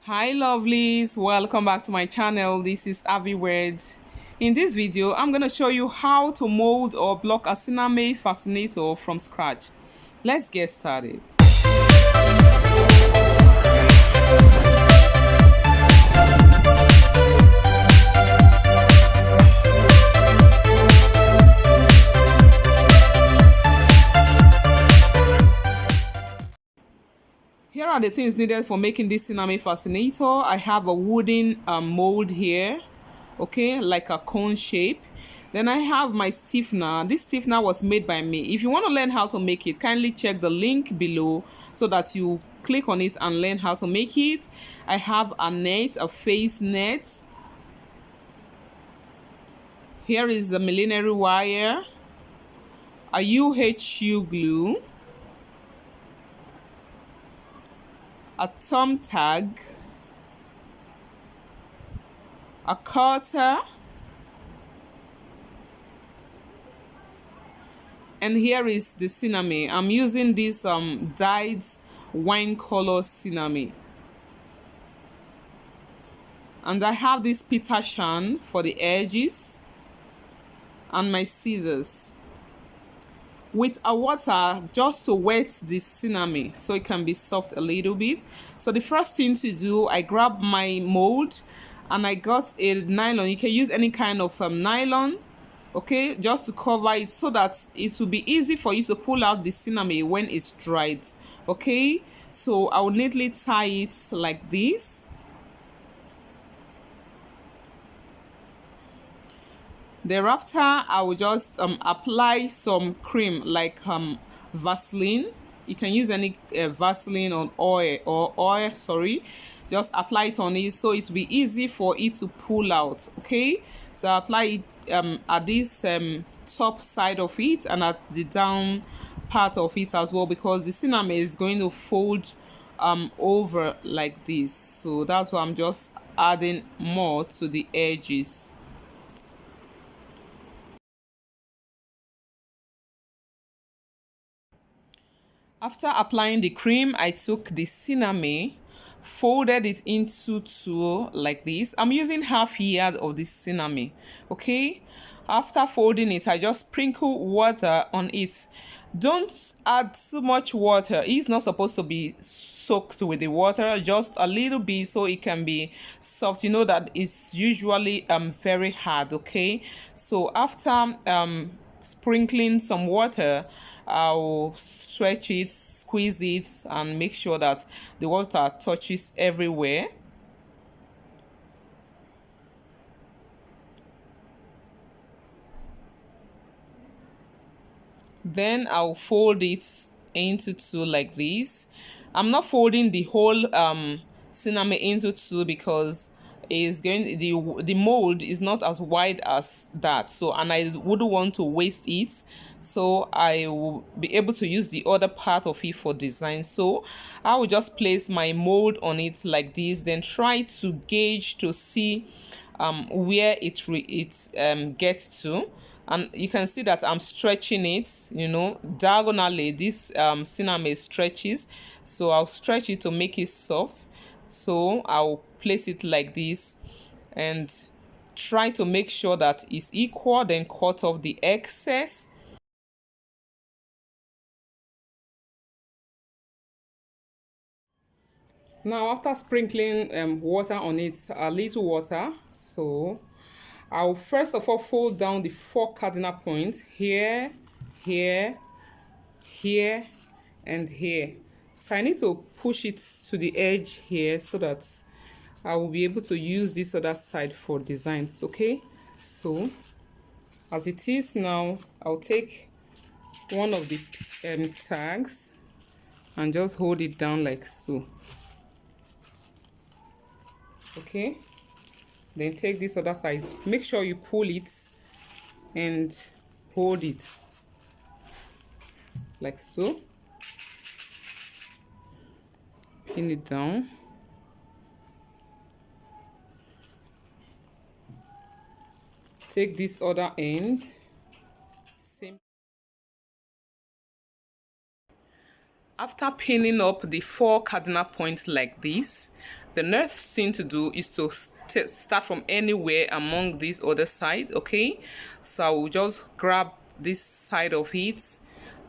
Hi lovelies, welcome back to my channel. This is Ahviworld. In this video I'm going to show you how to mold or block a Sinamay fascinator from scratch. Let's get started. Here are the things needed for making this Sinamay fascinator. I have a wooden mold here, okay, like a cone shape. Then I have my stiffener. This stiffener was made by me. If you want to learn how to make it, kindly check the link below so that you click on it and learn how to make it. I have a net, a face net. Here is the millinery wire, a UHU glue, a thumb tag, a cutter, and here is the Sinamay. I'm using this dyed wine color Sinamay, and I have this Peter Shan for the edges and my scissors with a water just to wet the Sinamay so it can be soft a little bit. So the first thing to do, I grab my mold and I got a nylon. You can use any kind of nylon, okay, just to cover it so that it will be easy for you to pull out the Sinamay when it's dried. Okay, so I will neatly tie it like this. Thereafter I will just apply some cream like Vaseline. You can use any Vaseline on oil, sorry. Just apply it on it so it will be easy for it to pull out. Okay, so I apply it at this top side of it and at the down part of it as well, because the Sinamay is going to fold over like this. So that's why I'm just adding more to the edges. After applying the cream, I took the Sinamay, folded it into two like this. I'm using half yard of the Sinamay, okay? After folding it, I just sprinkle water on it. Don't add too much water. It's not supposed to be soaked with the water, just a little bit so it can be soft. You know that it's usually very hard, okay? So after sprinkling some water, I'll stretch it, squeeze it, and make sure that the water touches everywhere. Then I'll fold it into two like this. I'm not folding the whole Sinamay into two because is going the mold is not as wide as that, so, and I wouldn't want to waste it, so I will be able to use the other part of it for design. So I will just place my mold on it like this, then try to gauge to see where it gets to, and you can see that I'm stretching it, you know, diagonally. This Sinamay stretches, so I'll stretch it to make it soft. So I'll place it like this and try to make sure that it's equal, then cut off the excess. Now after sprinkling water on it, a little water, so I'll first of all fold down the 4 cardinal points here, here, here, and here. So I need to push it to the edge here so that I will be able to use this other side for designs. Okay, so as it is now, I'll take one of the tags and just hold it down like so. Okay, then take this other side, make sure you pull it and hold it like so, pin it down. Take this other end, same. After pinning up the 4 cardinal points like this, the next thing to do is to start from anywhere among this other side, okay? So I will just grab this side of it,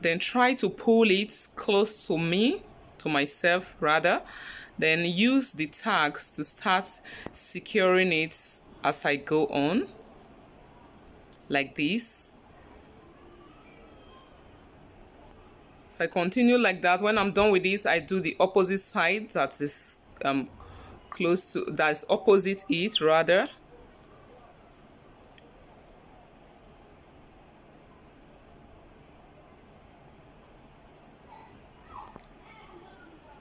then try to pull it close to me, to myself rather, then use the tags to start securing it as I go on, like this. So I continue like that. When I'm done with this, I do the opposite side that is close to, that is opposite it rather.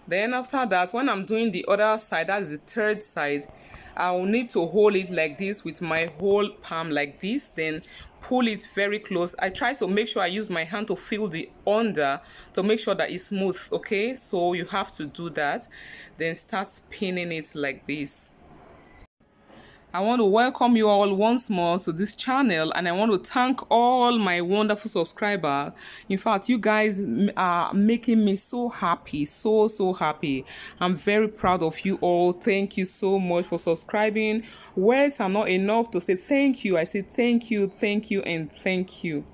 Then after that, when I'm doing the other side, that's the third side, I will need to hold it like this with my whole palm like this, then pull it very close. I try to make sure I use my hand to feel the under to make sure that it's smooth, okay? So you have to do that. Then start pinning it like this. I want to welcome you all once more to this channel, and I want to thank all my wonderful subscribers. In fact, you guys are making me so happy, so happy. I'm very proud of you all. Thank you so much for subscribing. Words are not enough to say thank you. I say thank you, and thank you.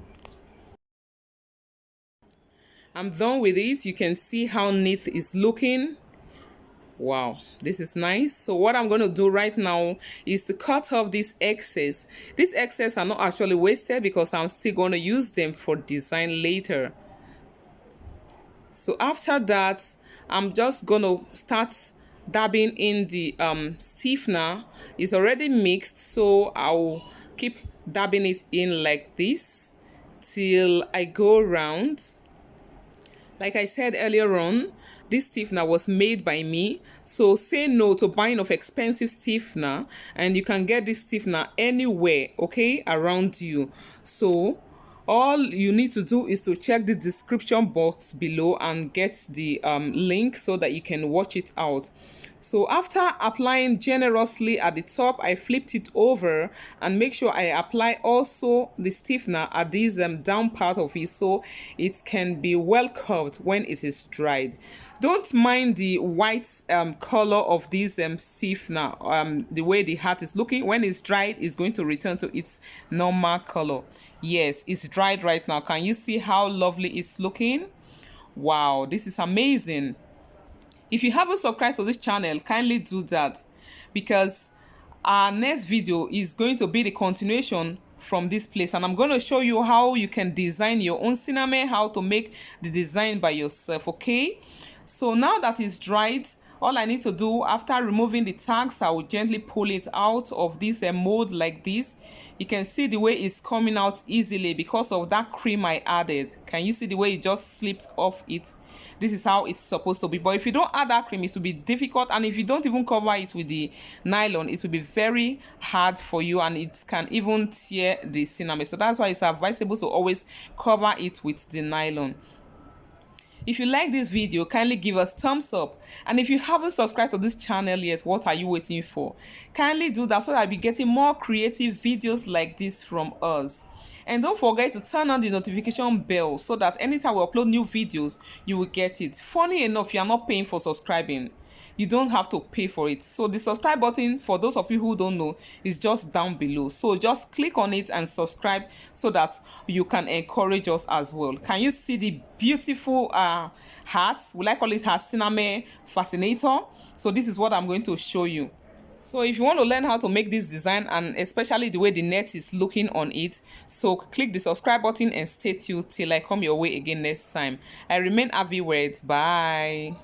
I'm done with it. You can see how neat it's looking. Wow, this is nice. So what I'm going to do right now is to cut off this excess. These excess are not actually wasted because I'm still going to use them for design later. So after that, I'm just going to start dabbing in the stiffener. It's already mixed, so I'll keep dabbing it in like this till I go around. Like I said earlier on, this stiffener was made by me, so say no to buying of expensive stiffener, and you can get this stiffener anywhere, okay, around you. So all you need to do is to check the description box below and get the link so that you can watch it out. So after applying generously at the top, I flipped it over and make sure I apply also the stiffener at this down part of it so it can be well curved when it is dried. Don't mind the white color of this stiffener, the way the hat is looking. When it's dried, it's going to return to its normal color. Yes, it's dried right now. Can you see how lovely it's looking? Wow, this is amazing. If you haven't subscribed to this channel, kindly do that, because our next video is going to be the continuation from this place, and I'm going to show you how you can design your own Sinamay, how to make the design by yourself, okay? So now that it's dried, all I need to do after removing the tags, I will gently pull it out of this mold like this. You can see the way it's coming out easily because of that cream I added. Can you see the way it just slipped off it? This is how it's supposed to be. But if you don't add that cream, it will be difficult, and if you don't even cover it with the nylon, it will be very hard for you, and it can even tear the Sinamay. So that's why it's advisable to always cover it with the nylon. If you like this video, kindly give us thumbs up, and if you haven't subscribed to this channel yet, what are you waiting for? Kindly do that so that I'll be getting more creative videos like this from us. And don't forget to turn on the notification bell so that anytime we upload new videos, you will get it. Funny enough, you are not paying for subscribing. You don't have to pay for it. So the subscribe button, for those of you who don't know, is just down below. So just click on it and subscribe so that you can encourage us as well. Can you see the beautiful hat? Will I call it her Sinamay fascinator? So this is what I'm going to show you. So if you want to learn how to make this design, and especially the way the net is looking on it, so click the subscribe button and stay tuned till I come your way again next time. I remain Ahviworld. Bye.